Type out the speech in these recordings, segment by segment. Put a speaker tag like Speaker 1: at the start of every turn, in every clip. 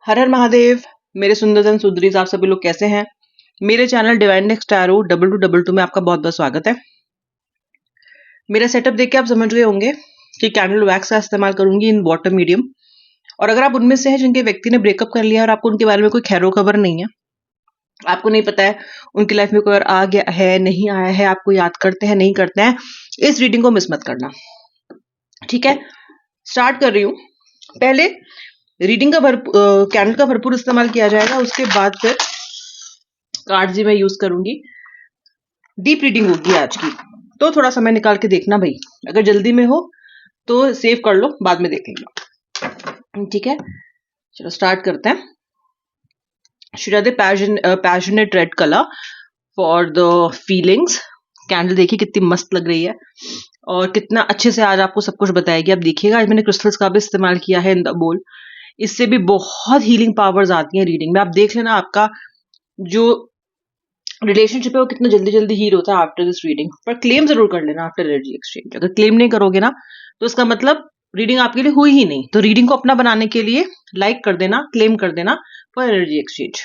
Speaker 1: हर हर महादेव। मेरे सुंदरजन सुंदरीज, आप सभी लोग कैसे हैं? मेरे चैनल डिवाइन नेक्स्ट टैरो 2222 में आपका बहुत बहुत स्वागत है। मेरा सेटअप देख के आप समझ गए होंगे कि कैंडल वैक्स का इस्तेमाल करूंगी इन वाटर मीडियम। और अगर आप उनमें से हैं जिनके व्यक्ति ने ब्रेकअप कर लिया और आपको उनके बारे में कोई खैरो खबर नहीं है, आपको नहीं पता है उनकी लाइफ में कोई और आ गया है नहीं आया है, आपको याद करते हैं नहीं करते हैं, इस रीडिंग को मिस मत करना। ठीक है, स्टार्ट कर रही हूँ। पहले रीडिंग का कैंडल का भरपूर इस्तेमाल किया जाएगा, उसके बाद फिर कार्ड्स ही मैं यूज करूंगी। डीप रीडिंग होगी आज की, तो थोड़ा समय निकाल के देखना भाई। अगर जल्दी में हो तो सेव कर लो, बाद में देखेंगे। ठीक है, चलो स्टार्ट करते हैं। Should passionate red colour for the feelings. Candle देखिए कितनी मस्त लग रही है और कितना अच्छे से आज आपको सब कुछ बताएगी। आप देखिएगा, आज मैंने क्रिस्टल्स का भी इस्तेमाल किया है इन द बोल। इससे भी बहुत हीलिंग पावर्स आती हैं रीडिंग में। आप देख लेना आपका जो रिलेशनशिप है वो कितना जल्दी जल्दी हील होता है आफ्टर दिस रीडिंग। पर क्लेम जरूर कर लेना आफ्टर एनर्जी एक्सचेंज। अगर क्लेम नहीं करोगे ना तो इसका मतलब रीडिंग आपके लिए हुई ही नहीं। तो रीडिंग को अपना बनाने के लिए लाइक कर देना, क्लेम कर देना फॉर एनर्जी एक्सचेंज।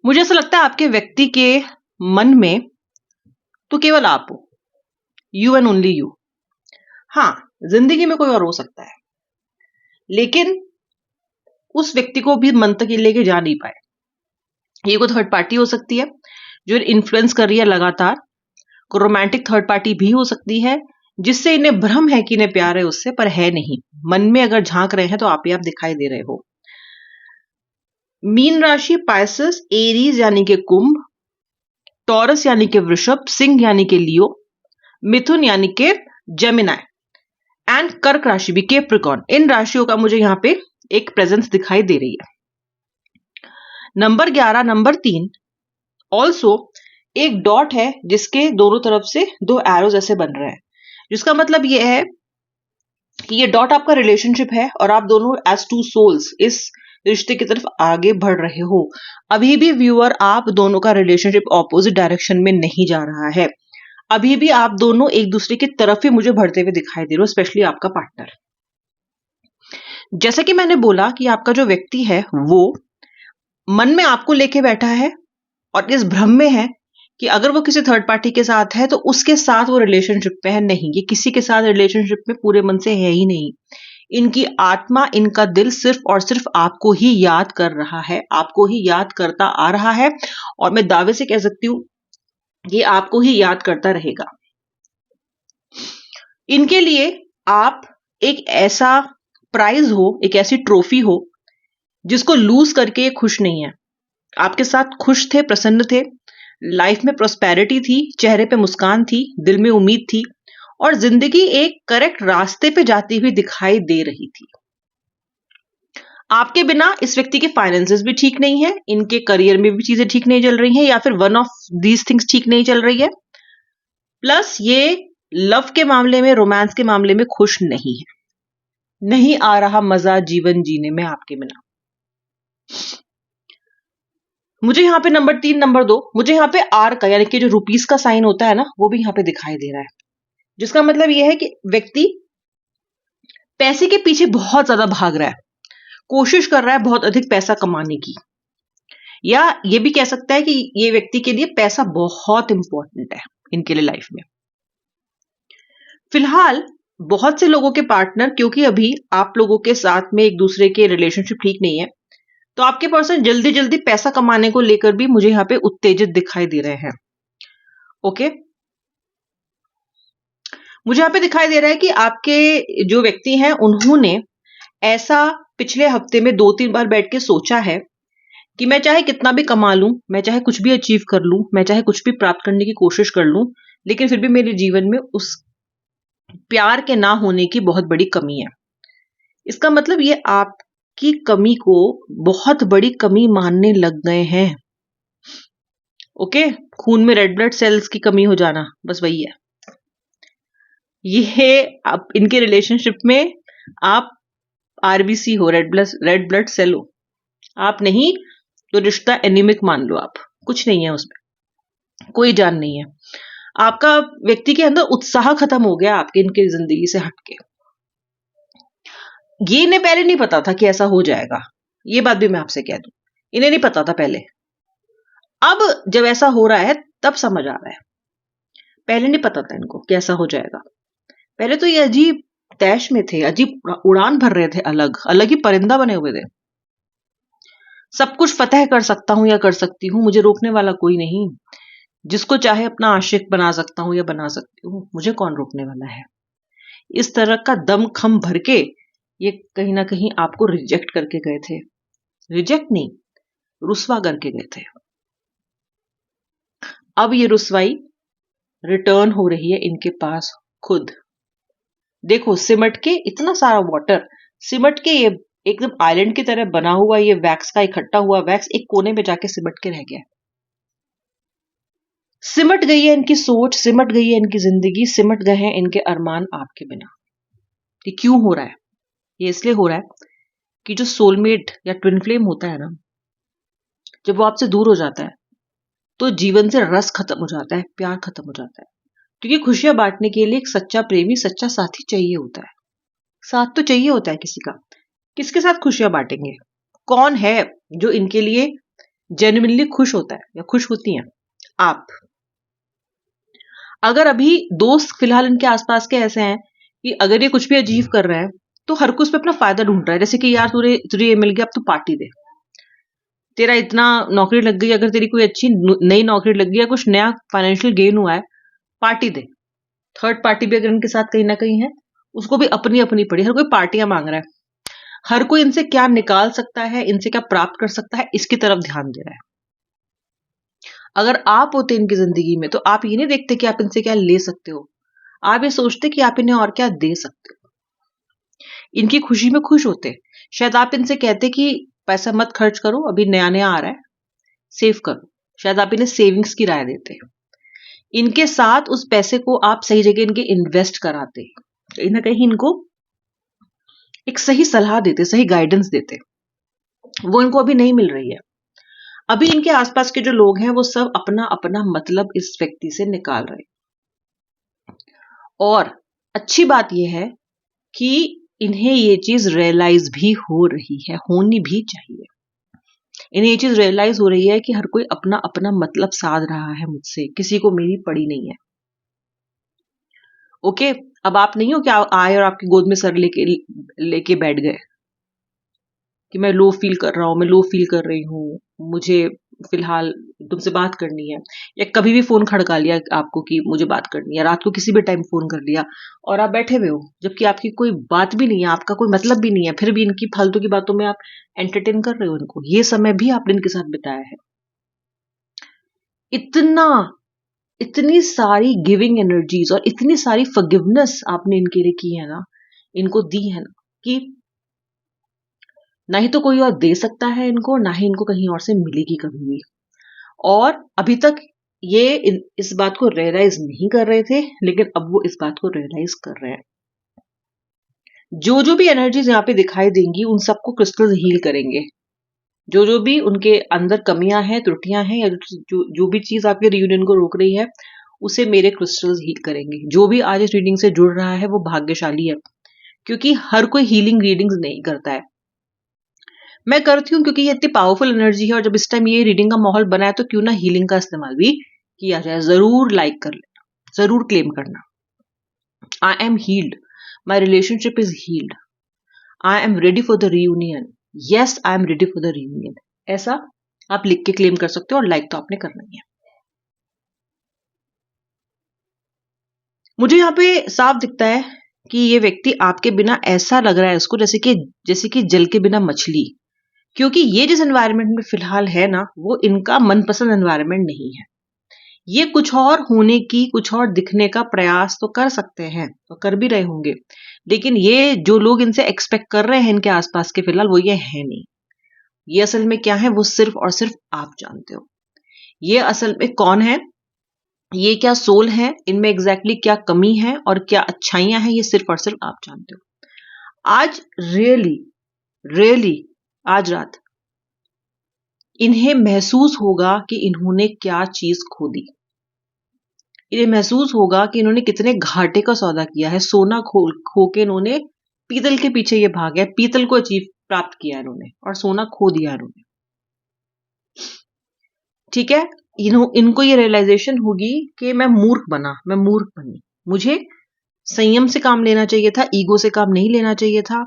Speaker 1: मुझे ऐसा लगता है आपके व्यक्ति के मन में तो केवल आप हो, यू एंड ओनली यू। हाँ, जिंदगी में कोई और हो सकता है, लेकिन उस व्यक्ति को भी मन तक लेके जा नहीं पाए। ये कोई थर्ड पार्टी हो सकती है जो इन्फ्लुएंस कर रही है लगातार। को रोमांटिक थर्ड पार्टी भी हो सकती है जिससे इन्हें भ्रम है कि इन्हें प्यार है उससे, पर है नहीं। मन में अगर झांक रहे हैं तो आप ही आप दिखाई दे रहे हो। मीन राशि पाइसेस, एरीज यानी कि कुंभ, टॉरस यानी कि वृषभ, सिंह यानी कि लियो, मिथुन यानी कि जेमिनाई एंड कर्क राशि भी कैप्रिकॉर्न। इन राशियों का मुझे यहाँ पे एक प्रेजेंस दिखाई दे रही है। नंबर 11, नंबर 3 ऑल्सो एक डॉट है जिसके दोनों तरफ से दो एरोज ऐसे बन रहे हैं, जिसका मतलब यह है कि ये डॉट आपका रिलेशनशिप है और आप दोनों एज टू सोल्स इस रिश्ते की तरफ आगे बढ़ रहे हो। अभी भी व्यूअर, आप दोनों का रिलेशनशिप ऑपोजिट डायरेक्शन में नहीं जा रहा है। अभी भी आप दोनों एक दूसरे की तरफ ही मुझे बढ़ते हुए दिखाई दे रहे हो, स्पेशली आपका पार्टनर। जैसा कि मैंने बोला कि आपका जो व्यक्ति है वो मन में आपको लेके बैठा है और इस भ्रम में है कि अगर वो किसी थर्ड पार्टी के साथ है तो उसके साथ वो रिलेशनशिप में है। नहीं, ये किसी के साथ रिलेशनशिप में पूरे मन से है ही नहीं। इनकी आत्मा, इनका दिल सिर्फ और सिर्फ आपको ही याद कर रहा है, आपको ही याद करता आ रहा है। और मैं दावे से कह सकती हूँ ये आपको ही याद करता रहेगा। इनके लिए आप एक ऐसा प्राइज हो, एक ऐसी ट्रॉफी हो जिसको लूज करके ये खुश नहीं है। आपके साथ खुश थे, प्रसन्न थे, लाइफ में प्रोस्पेरिटी थी, चेहरे पे मुस्कान थी, दिल में उम्मीद थी और जिंदगी एक करेक्ट रास्ते पे जाती हुई दिखाई दे रही थी। आपके बिना इस व्यक्ति के फाइनेंसेस भी ठीक नहीं है, इनके करियर में भी चीजें ठीक नहीं चल रही हैं, या फिर वन ऑफ दीज थिंग्स ठीक नहीं चल रही है। प्लस ये लव के मामले में, रोमांस के मामले में खुश नहीं है। नहीं आ रहा मजा जीवन जीने में आपके बिना। मुझे यहाँ पे नंबर 3, नंबर 2, मुझे यहाँ पे आर का यानी कि जो रुपीस का साइन होता है ना, वो भी यहाँ पे दिखाई दे रहा है। जिसका मतलब यह है कि व्यक्ति पैसे के पीछे बहुत ज्यादा भाग रहा है, कोशिश कर रहा है बहुत अधिक पैसा कमाने की। या ये भी कह सकता है कि ये व्यक्ति के लिए पैसा बहुत इंपॉर्टेंट है इनके लिए लाइफ में। फिलहाल बहुत से लोगों के पार्टनर, क्योंकि अभी आप लोगों के साथ में एक दूसरे के रिलेशनशिप ठीक नहीं है, तो आपके पर्सन जल्दी जल्दी पैसा कमाने को लेकर भी मुझे यहाँ पे उत्तेजित दिखाई दे रहे हैं। ओके, मुझे यहाँ पे दिखाई दे रहा है कि आपके जो व्यक्ति हैं उन्होंने ऐसा पिछले हफ्ते में 2-3 बार बैठ के सोचा है कि मैं चाहे कितना भी कमा लूं, मैं चाहे कुछ भी अचीव कर लूं, मैं चाहे कुछ भी प्राप्त करने की कोशिश कर लूं, लेकिन फिर भी मेरे जीवन में उस प्यार के ना होने की बहुत बड़ी कमी है। इसका मतलब ये आपकी कमी को बहुत बड़ी कमी मानने लग गए हैं। ओके, खून में रेड ब्लड सेल्स की कमी हो जाना, बस वही है ये। आप इनके रिलेशनशिप में आप आरबीसी हो, रेड ब्लड सेल हो। आप नहीं तो रिश्ता एनीमिक मान लो आप, कुछ नहीं है उसमें, कोई जान नहीं है। आपका व्यक्ति के अंदर उत्साह खत्म हो गया आपके इनके जिंदगी से हटके। ये इन्हें पहले नहीं पता था कि ऐसा हो जाएगा। ये बात भी मैं आपसे कह दूं, इन्हें नहीं पता था पहले। अब जब ऐसा हो रहा है तब समझ आ रहा है, पहले नहीं पता था इनको कि ऐसा हो जाएगा। पहले तो ये अजीब तैश में थे, अजीब उड़ान भर रहे थे, अलग अलग ही परिंदा बने हुए थे। सब कुछ फतह कर सकता हूं या कर सकती हूँ, मुझे रोकने वाला कोई नहीं। जिसको चाहे अपना आशिक बना सकता हूं या बना सकती हूँ, मुझे कौन रोकने वाला है। इस तरह का दम खम भर के ये कहीं ना कहीं आपको रिजेक्ट करके गए थे। रिजेक्ट नहीं, रुस्वा करके गए थे। अब ये रुसवाई रिटर्न हो रही है इनके पास खुद। देखो, सिमट के इतना सारा वाटर, सिमट के ये एकदम आइलैंड की तरह बना हुआ ये वैक्स का इकट्ठा हुआ वैक्स एक कोने में जाके सिमट के रह गया। सिमट गई है इनकी सोच, सिमट गई है इनकी जिंदगी, सिमट गए हैं इनके अरमान आपके बिना। ये क्यों हो रहा है? ये इसलिए हो रहा है कि जो सोलमेट या ट्विन फ्लेम होता है ना, जब वो आपसे दूर हो जाता है तो जीवन से रस खत्म हो जाता है, प्यार खत्म हो जाता है। क्योंकि खुशियां बांटने के लिए एक सच्चा प्रेमी, सच्चा साथी चाहिए होता है। साथ तो चाहिए होता है किसी का। किसके साथ खुशियां बांटेंगे? कौन है जो इनके लिए जेन्युइनली खुश होता है या खुश होती हैं? आप। अगर अभी दोस्त फिलहाल इनके आसपास के ऐसे हैं कि अगर ये कुछ भी अचीव कर रहे हैं तो हर कोई उसमें अपना फायदा ढूंढ रहा है। जैसे कि यार तुझे तुझे ये मिल गया, अब तू पार्टी दे। तेरा इतना नौकरी लग गई, अगर तेरी कोई अच्छी नई नौकरी लग गई या कुछ नया फाइनेंशियल गेन हुआ है, पार्टी दे। थर्ड पार्टी भी अगर इनके साथ कहीं ना कहीं है, उसको भी अपनी अपनी पड़ी। हर कोई पार्टियां मांग रहा है। हर कोई इनसे क्या निकाल सकता है, इनसे क्या प्राप्त कर सकता है, इसकी तरफ ध्यान दे रहा है। अगर आप होते इनकी जिंदगी में तो आप ये नहीं देखते कि आप इनसे क्या ले सकते हो, आप ये सोचते कि आप इन्हें और क्या दे सकते हो। इनकी खुशी में खुश होते। शायद आप इनसे कहते कि पैसा मत खर्च करो, अभी नया नया आ रहा है, सेव करो। शायद आप इन्हें सेविंग्स की राय देते। इनके साथ उस पैसे को आप सही जगह इनके इन्वेस्ट कराते, कहीं ना कहीं इनको एक सही सलाह देते, सही गाइडेंस देते। वो इनको अभी नहीं मिल रही है। अभी इनके आसपास के जो लोग हैं वो सब अपना अपना मतलब इस व्यक्ति से निकाल रहे हैं। और अच्छी बात यह है कि इन्हें ये चीज रियलाइज भी हो रही है, होनी भी चाहिए। इन्हें ये चीज रियलाइज हो रही है कि हर कोई अपना अपना मतलब साध रहा है मुझसे, किसी को मेरी पड़ी नहीं है। ओके, अब आप नहीं हो क्या आए और आपकी गोद में सर लेके लेके बैठ गए कि मैं लो फील कर रहा हूं, मैं लो फील कर रही हूँ, मुझे फिलहाल तुमसे बात करनी है। या कभी भी फोन खड़का लिया आपको कि मुझे बात करनी है, रात को किसी भी टाइम फोन कर लिया और आप बैठे हुए हो, जबकि आपकी कोई बात भी नहीं है, आपका कोई मतलब भी नहीं है, फिर भी इनकी फालतू की बातों में आप एंटरटेन कर रहे हो इनको। ये समय भी आपने इनके साथ बिताया है। इतना इतनी सारी गिविंग एनर्जीज और इतनी सारी फॉरगिवनेस आपने इनके लिए की है ना, इनको दी है ना, कि ना ही तो कोई और दे सकता है इनको, ना ही इनको कहीं और से मिलेगी कभी भी। और अभी तक ये इस बात को रियलाइज नहीं कर रहे थे, लेकिन अब वो इस बात को रियलाइज कर रहे हैं। जो जो भी एनर्जीज यहाँ पे दिखाई देंगी उन सबको क्रिस्टल्स हील करेंगे। जो जो भी उनके अंदर कमियां हैं, त्रुटियां हैं, या जो भी चीज आपके रियूनियन को रोक रही है, उसे मेरे क्रिस्टल्स हील करेंगे। जो भी आज इस रीडिंग से जुड़ रहा है वो भाग्यशाली है, क्योंकि हर कोई हीलिंग रीडिंग्स नहीं करता है। मैं करती हूँ क्योंकि ये इतनी पावरफुल एनर्जी है, और जब इस टाइम ये रीडिंग का माहौल बना है तो क्यों ना हीलिंग का इस्तेमाल भी किया जाए। जरूर लाइक कर लेना, जरूर क्लेम करना। I am healed, my relationship is healed, I am ready for the reunion, yes I am ready for the reunion. ऐसा आप लिख के क्लेम कर सकते हो, और लाइक तो आपने करना ही है। मुझे यहाँ पे साफ दिखता है कि ये व्यक्ति आपके बिना ऐसा लग रहा है इसको जैसे कि जल के बिना मछली। क्योंकि ये जिस एनवायरनमेंट में फिलहाल है ना, वो इनका मनपसंद एनवायरनमेंट नहीं है। ये कुछ और होने की, कुछ और दिखने का प्रयास तो कर सकते हैं, तो कर भी रहे होंगे, लेकिन ये जो लोग इनसे एक्सपेक्ट कर रहे हैं इनके आसपास के, फिलहाल वो ये है नहीं। ये असल में क्या है वो सिर्फ और सिर्फ आप जानते हो। ये असल में कौन है, ये क्या सोल है, इनमें एग्जैक्टली क्या कमी है और क्या अच्छाइयां हैं, ये सिर्फ और सिर्फ आप जानते हो। आज रियली रियली आज रात इन्हें महसूस होगा कि इन्होंने क्या चीज खो दी। इन्हें महसूस होगा कि इन्होंने कितने घाटे का सौदा किया है। सोना खो के इन्होंने पीतल के पीछे ये भाग है, पीतल को अचीव प्राप्त किया इन्होंने और सोना खो दिया इन्होंने। ठीक है, इनको ये रियलाइजेशन होगी कि मैं मूर्ख बनी, मुझे संयम से काम लेना चाहिए था, ईगो से काम नहीं लेना चाहिए था।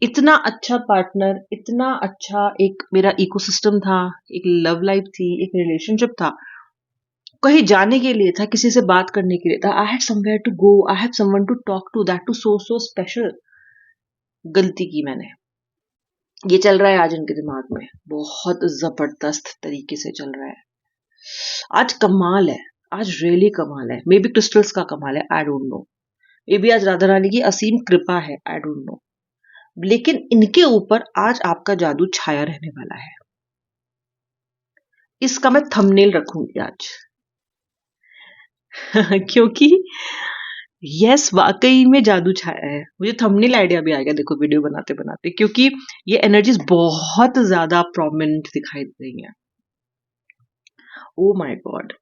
Speaker 1: इतना अच्छा पार्टनर, इतना अच्छा एक मेरा इकोसिस्टम था, एक लव लाइफ थी, एक रिलेशनशिप था, कहीं जाने के लिए था, किसी से बात करने के लिए था। I had somewhere to go, I had someone to talk to, that to so special. गलती की मैंने। ये चल रहा है आज इनके दिमाग में, बहुत जबरदस्त तरीके से चल रहा है। आज कमाल है, आज रियली कमाल है। मे बी क्रिस्टल्स का कमाल है, I don't know. May be आज राधा रानी की असीम कृपा है, आई डोंट नो। लेकिन इनके ऊपर आज आपका जादू छाया रहने वाला है। इसका मैं थंबनेल रखूंगी आज क्योंकि यस, वाकई में जादू छाया है। मुझे थंबनेल आइडिया भी आ गया, देखो वीडियो बनाते बनाते, क्योंकि ये एनर्जीज बहुत ज्यादा प्रोमिनेंट दिखाई दे रही हैं। ओ माय गॉड,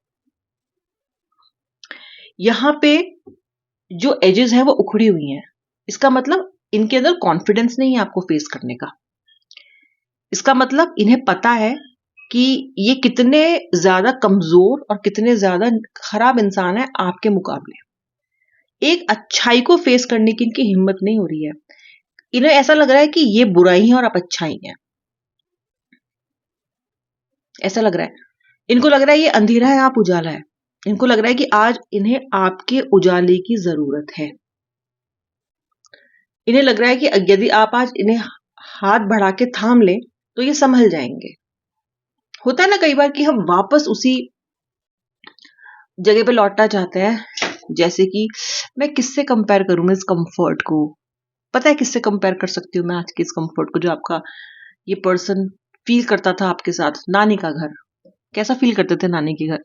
Speaker 1: यहाँ पे जो एजेस है वो उखड़ी हुई हैं। इसका मतलब इनके अंदर कॉन्फिडेंस नहीं है आपको फेस करने का। इसका मतलब इन्हें पता है कि ये कितने ज्यादा कमजोर और कितने ज्यादा खराब इंसान है आपके मुकाबले। एक अच्छाई को फेस करने की इनकी हिम्मत नहीं हो रही है। इन्हें ऐसा लग रहा है कि ये बुराई है और आप अच्छाई है, ऐसा लग रहा है। इनको लग रहा है ये अंधेरा है, आप उजाला है। इनको लग रहा है कि आज इन्हें आपके उजाले की जरूरत है। इन्हें लग रहा है कि यदि आप आज इन्हें हाथ बढ़ा के थाम लें तो ये संभल जाएंगे। होता है ना कई बार कि हम वापस उसी जगह पे लौटना चाहते हैं। जैसे कि मैं किससे कंपेयर करूं इस कंफर्ट को? पता है किससे कंपेयर कर सकती हूँ मैं आज के इस कंफर्ट को, जो आपका ये पर्सन फील करता था आपके साथ? नानी का घर। कैसा फील करते थे नानी के घर?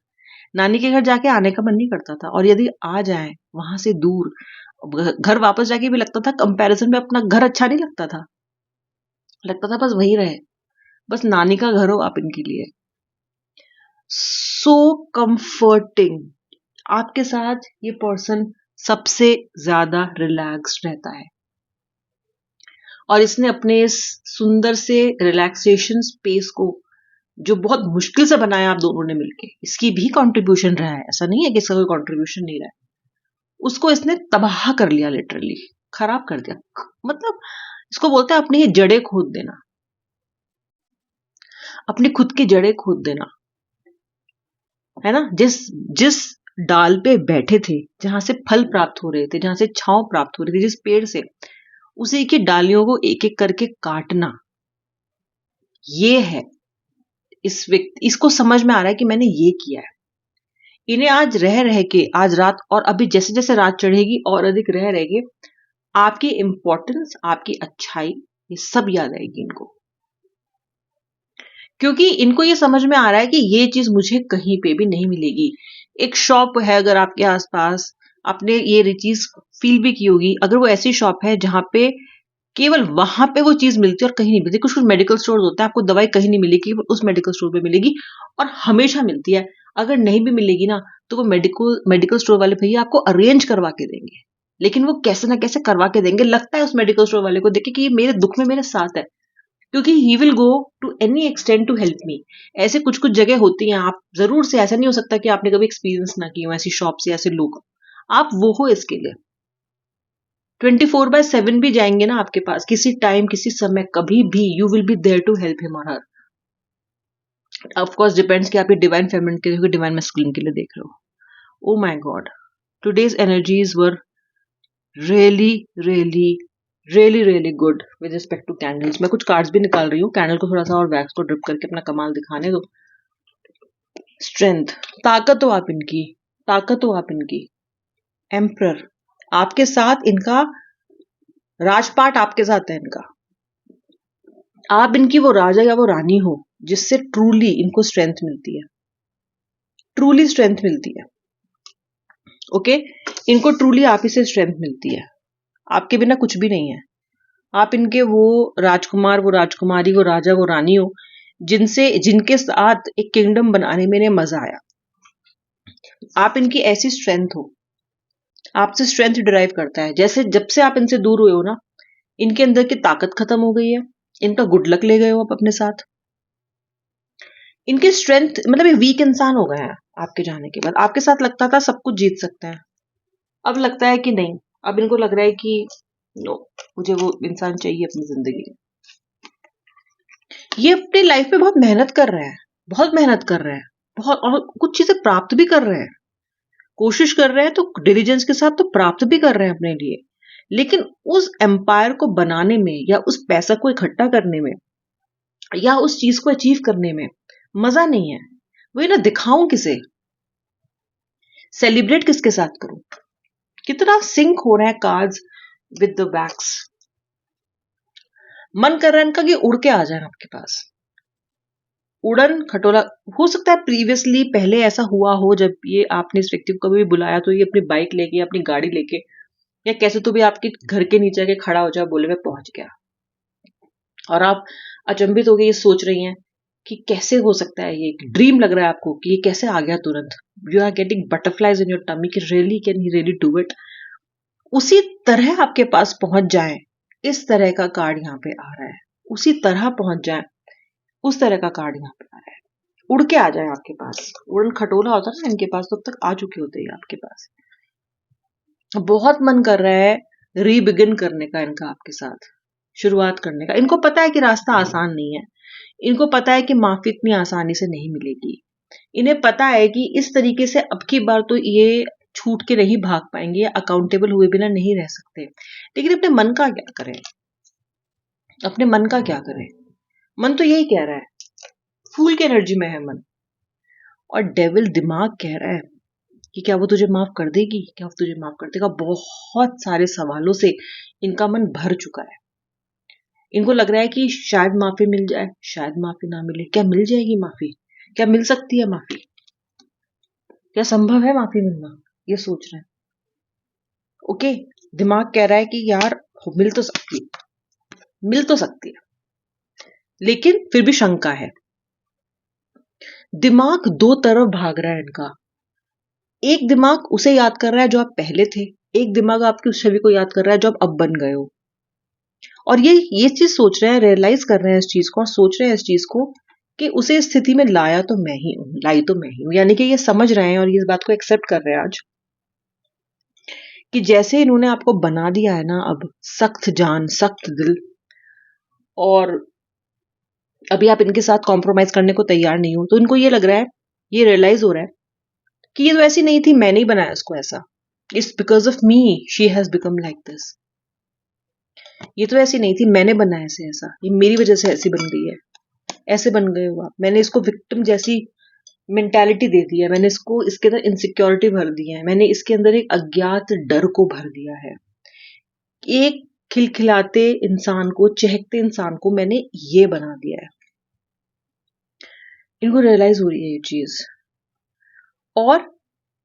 Speaker 1: नानी के घर जाके आने का मन नहीं करता था, और यदि आ जाए वहां से दूर, घर वापस जाके भी लगता था कंपैरिजन में अपना घर अच्छा नहीं लगता था। लगता था बस वही रहे, बस नानी का घर हो आप इनके लिए। सो कंफर्टिंग। आपके साथ ये पर्सन सबसे ज्यादा रिलैक्स्ड रहता है, और इसने अपने इस सुंदर से रिलैक्सेशन स्पेस को, जो बहुत मुश्किल से बनाया आप दोनों ने मिलके, इसकी भी कंट्रीब्यूशन रहा है, ऐसा नहीं है कि इसका कोई कंट्रीब्यूशन नहीं रहा है। उसको इसने तबाह कर लिया, लिटरली खराब कर दिया। मतलब इसको बोलते हैं अपनी जड़ें खोद देना, अपनी खुद की जड़ें खोद देना, है ना। जिस जिस डाल पे बैठे थे, जहां से फल प्राप्त हो रहे थे, जहां से छांव प्राप्त हो रही थी, जिस पेड़ से, उसी की डालियों को एक एक करके काटना, ये है इस व्यक्ति। इसको समझ में आ रहा है कि मैंने ये किया है। इन्हें आज रह रह के, आज रात, और अभी जैसे जैसे रात चढ़ेगी और अधिक रह रह के आपकी इंपॉर्टेंस, आपकी अच्छाई, ये सब याद आएगी इनको। क्योंकि इनको ये समझ में आ रहा है कि ये चीज मुझे कहीं पे भी नहीं मिलेगी। एक शॉप है अगर आपके आसपास, आपने ये चीज फील भी की होगी, अगर वो ऐसी शॉप है जहां पे केवल वहां पे वो चीज मिलती है और कहीं नहीं मिलती। कुछ कुछ मेडिकल स्टोर होता है, आपको दवाई कहीं नहीं मिलेगी, उस मेडिकल स्टोर पे मिलेगी, और हमेशा मिलती है। अगर नहीं भी मिलेगी ना, तो वो मेडिकल मेडिकल स्टोर वाले भैया आपको अरेंज करवा के देंगे। लेकिन वो कैसे ना कैसे करवा के देंगे। लगता है उस मेडिकल स्टोर वाले को देखे कि ये मेरे दुख में मेरे साथ है, क्योंकि he will go to any extent to help me. ऐसे कुछ कुछ जगह होती हैं, आप जरूर से, ऐसा नहीं हो सकता कि आपने कभी एक्सपीरियंस ना की हो ऐसी शॉप से, ऐसे लोग। आप वो हो इसके लिए। 24/7 भी जाएंगे ना आपके पास, किसी टाइम, किसी समय, कभी भी you will be there to help him और हर। ऑफ कोर्स डिपेंड्स कि आप ये डिवाइन फेमिनिन के लिए, डिवाइन मैस्कुलिन के लिए देख रहे हो। Oh my god, today's energies were really really really really good with respect to candles. मैं कुछ कार्ड्स भी निकाल रही हूँ, कैंडल को थोड़ा सा और वैक्स को ड्रिप करके अपना कमाल दिखाने दो। स्ट्रेंथ, ताकत हो आप इनकी, ताकत हो आप इनकी। एम्परर, आपके साथ इनका राजपाट, आपके साथ है इनका। आप इनकी वो राजा या वो रानी हो जिससे ट्रूली इनको स्ट्रेंथ मिलती है, ट्रूली स्ट्रेंथ मिलती है। ओके, इनको ट्रूली आप ही से स्ट्रेंथ मिलती है, आपके बिना कुछ भी नहीं है। आप इनके वो राजकुमार, वो राजकुमारी, वो राजा, वो रानी हो जिनके साथ एक किंगडम बनाने में इन्हें मजा आया। आप इनकी ऐसी स्ट्रेंथ हो, आपसे स्ट्रेंथ डिराइव करता है। जैसे जब से आप इनसे दूर हुए हो ना, इनके अंदर की ताकत खत्म हो गई है, इनका गुड लक ले गए हो आप अपने साथ, इनके स्ट्रेंथ मतलब ये वीक इंसान हो गए हैं आपके जाने के बाद। आपके साथ लगता था सब कुछ जीत सकते हैं, अब लगता है कि नहीं, अब इनको लग रहा है कि नो, मुझे वो इंसान चाहिए अपनी जिंदगी में। ये अपनी लाइफ में बहुत मेहनत कर रहे हैं, बहुत मेहनत कर रहे हैं, बहुत, और कुछ चीजें प्राप्त भी कर रहे हैं, कोशिश कर रहे हैं तो डिलीजेंस के साथ तो प्राप्त भी कर रहे हैं अपने लिए। लेकिन उस एम्पायर को बनाने में या उस पैसा को इकट्ठा करने में या उस चीज को अचीव करने में मजा नहीं है। वही ना, दिखाऊं किसे, सेलिब्रेट किसके साथ करूं, कितना सिंक हो रहा है कार्ड्स विद द बैक्स। मन कर रहा है इनका कि उड़ के आ जाए आपके पास, उड़न खटोला। हो सकता है प्रीवियसली पहले ऐसा हुआ हो, जब ये आपने इस व्यक्ति को कभी भी बुलाया तो ये अपनी बाइक लेके, अपनी गाड़ी लेके, या कैसे तो भी आपके घर के नीचे आके खड़ा हो जाए, बोले मैं पहुंच गया, और आप अचंभित हो गए ये सोच रही हैं कि कैसे हो सकता है, ये ड्रीम लग रहा है आपको कि ये कैसे आ गया तुरंत, you are getting butterflies in your tummy कि really can he really do it. उसी तरह आपके पास पहुंच जाए, इस तरह का कार्ड यहाँ पे आ रहा है, उसी तरह पहुंच जाए, उस तरह का कार्ड यहाँ पे आ रहा है, उड़ के आ जाए आपके पास। उड़न खटोला होता है ना इनके पास, तब तक आ चुके होते हैं आपके पास। बहुत मन कर रहा है रीबिगिन करने का इनका आपके साथ, शुरुआत करने का। इनको पता है कि रास्ता आसान नहीं है, इनको पता है कि माफी इतनी आसानी से नहीं मिलेगी, इन्हें पता है कि इस तरीके से अब की बार तो ये छूट के नहीं भाग पाएंगे, अकाउंटेबल हुए बिना नहीं रह सकते। लेकिन अपने मन का क्या करें, अपने मन का क्या करें? मन तो यही कह रहा है, फूल की एनर्जी में है मन, और डेविल दिमाग कह रहा है कि क्या वो तुझे माफ कर देगी, क्या वो तुझे माफ कर देगा। बहुत सारे सवालों से इनका मन भर चुका है, इनको लग रहा है कि शायद माफी मिल जाए, शायद माफी ना मिले। क्या मिल जाएगी माफी, क्या मिल सकती है माफी, क्या संभव है माफी मिलना, ये सोच रहे हैं। ओके, दिमाग कह रहा है कि यार मिल तो सकती है, मिल तो सकती है, लेकिन फिर भी शंका है। दिमाग दो तरफ भाग रहा है इनका, एक दिमाग उसे याद कर रहा है जो आप पहले थे, एक दिमाग आपकी उस छवि को याद कर रहा है जो आप अब बन गए हो। और ये चीज सोच रहे हैं, रियलाइज कर रहे हैं इस चीज को, और सोच रहे हैं इस चीज को कि उसे इस स्थिति में लाया तो मैं ही हूं, लाई तो मैं ही हूं। यानी कि ये समझ रहे हैं और ये इस बात को एक्सेप्ट कर रहे हैं आज कि जैसे इन्होंने आपको बना दिया है ना, अब सख्त जान सख्त दिल, और अभी आप इनके साथ कॉम्प्रोमाइज करने को तैयार नहीं हो, तो इनको ये लग रहा है, ये रियलाइज हो रहा है कि ये तो ऐसी नहीं थी, मैंने ही बनाया इसको ऐसा, it's because of me she has become like this. ये तो ऐसी नहीं थी, मैंने बनाया इसे ऐसा, ये मेरी वजह से ऐसी बन गई है, ऐसे बन गए हो आप। मैंने इसको विक्टिम जैसी मेंटालिटी दे दी है, मैंने इसको, इसके अंदर इनसिक्योरिटी भर दी है, मैंने इसके अंदर एक अज्ञात डर को भर दिया है। एक खिलखिलाते इंसान को, चहकते इंसान को मैंने ये बना दिया है। इनको रियलाइज हो रही है ये चीज, और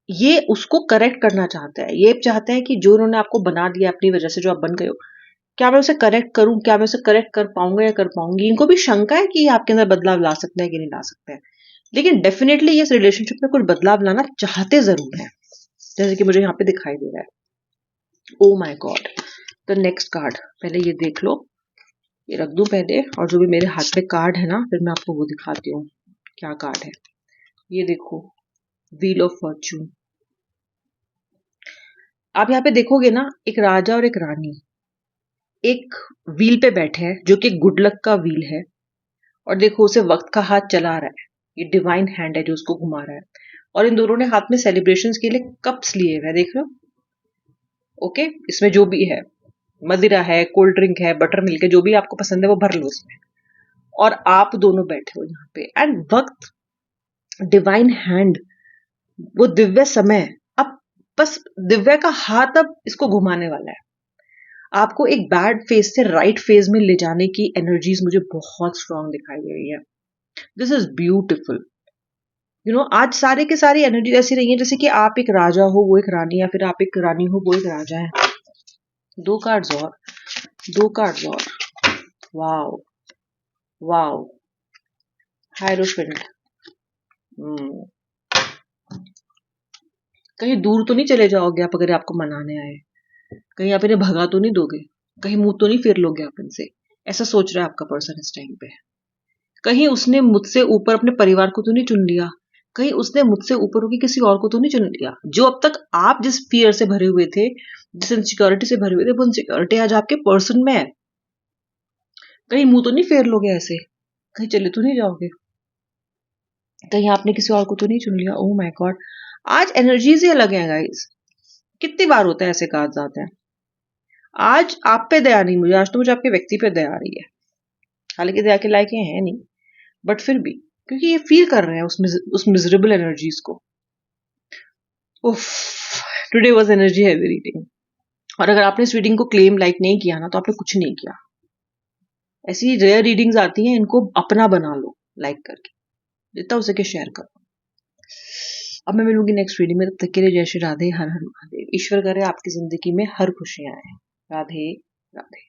Speaker 1: ये उसको करेक्ट करना चाहता है। ये चाहता है कि जो उन्होंने आपको बना दिया अपनी वजह से, जो आप बन गए हो, क्या मैं उसे करेक्ट करूं, क्या मैं उसे करेक्ट कर पाऊंगा या कर पाऊंगी। इनको भी शंका है कि ये आपके अंदर बदलाव ला सकता है कि नहीं ला सकता है, लेकिन डेफिनेटली ये इस रिलेशनशिप में कुछ बदलाव लाना चाहते जरूर है, जैसे कि मुझे यहाँ पे दिखाई दे रहा है। ओ my God, the next card, पहले ये देख लो, ये रख दूं पहले, और जो भी मेरे हाथ में कार्ड है ना, फिर मैं आपको वो दिखाती हूँ क्या कार्ड है। ये देखो, व्हील ऑफ फॉर्च्यून। आप यहाँ पे देखोगे ना, एक राजा और एक रानी एक व्हील पे बैठे हैं, जो कि गुड लक का व्हील है, और देखो उसे वक्त का हाथ चला रहा है, ये डिवाइन हैंड है जो उसको घुमा रहा है, और इन दोनों ने हाथ में सेलिब्रेशन के लिए कप्स लिए हुए, देख रहे हो। ओके, इसमें जो भी है, मदिरा है, कोल्ड ड्रिंक है, बटर मिल्क है, जो भी आपको पसंद है वो भर लो इसमें, और आप दोनों बैठे हो यहाँ पे, एंड वक्त, डिवाइन हैंड, वो दिव्य समय, अब बस दिव्य का हाथ अब इसको घुमाने वाला है, आपको एक बैड फेज से राइट फेज में ले जाने की एनर्जीज मुझे बहुत स्ट्रांग दिखाई दे रही है। This is beautiful. You know, आज सारे के सारी एनर्जी ऐसी रही है जैसे कि आप एक राजा हो, वो एक रानी, या फिर आप एक रानी हो, वो एक राजा है। दो कार्ड्स और, दो कार्ड्स और, वाओ वाओ, हायरोफेंट। कहीं दूर तो नहीं चले जाओगे आप, अगर आपको मनाने आए, कहीं आप इन्हें भगा तो नहीं दोगे। कहीं मुंह तो नहीं फेर लोगे आप इनसे, ऐसा सोच रहा है आपका पर्सन इस टाइम पे। कहीं उसने मुझसे ऊपर अपने परिवार को तो नहीं चुन लिया, कहीं उसने मुझसे ऊपर होकर किसी और को तो नहीं चुन लिया। जो अब तक आप जिस फियर से भरे हुए थे, जिस इनसिक्योरिटी से भरे हुए थे, वो इनसिक्योरिटी आज आपके पर्सन में है। कहीं मुंह तो नहीं फेर लोगे ऐसे, कहीं चले तो नहीं जाओगे, कहीं आपने किसी और को तो नहीं चुन लिया। ओह माय गॉड, आज एनर्जीज ही अलग है गाइस। कितनी बार होता है ऐसे कहा जाता है। आज आप पे दया नहीं मुझे, आज तो मुझे आपके व्यक्ति पे दया आ रही है। हालांकि दया के लायक ये है नहीं, बट फिर भी, क्योंकि ये फील कर रहे हैं उस मिजरेबल एनर्जीज को। उफ, today was energy heavy reading. और अगर आपने इस रीडिंग को क्लेम लाइक नहीं किया ना, तो आपने कुछ नहीं किया। ऐसी रेयर रीडिंग्स आती हैं, इनको अपना बना लो लाइक करके, जितना हो सके शेयर करो। अब मैं मिलूंगी नेक्स्ट रीडिंग में, तब तक के लिए जय श्री राधे, हर हर महादेव। ईश्वर करे आपकी जिंदगी में हर खुशियां आए। राधे राधे।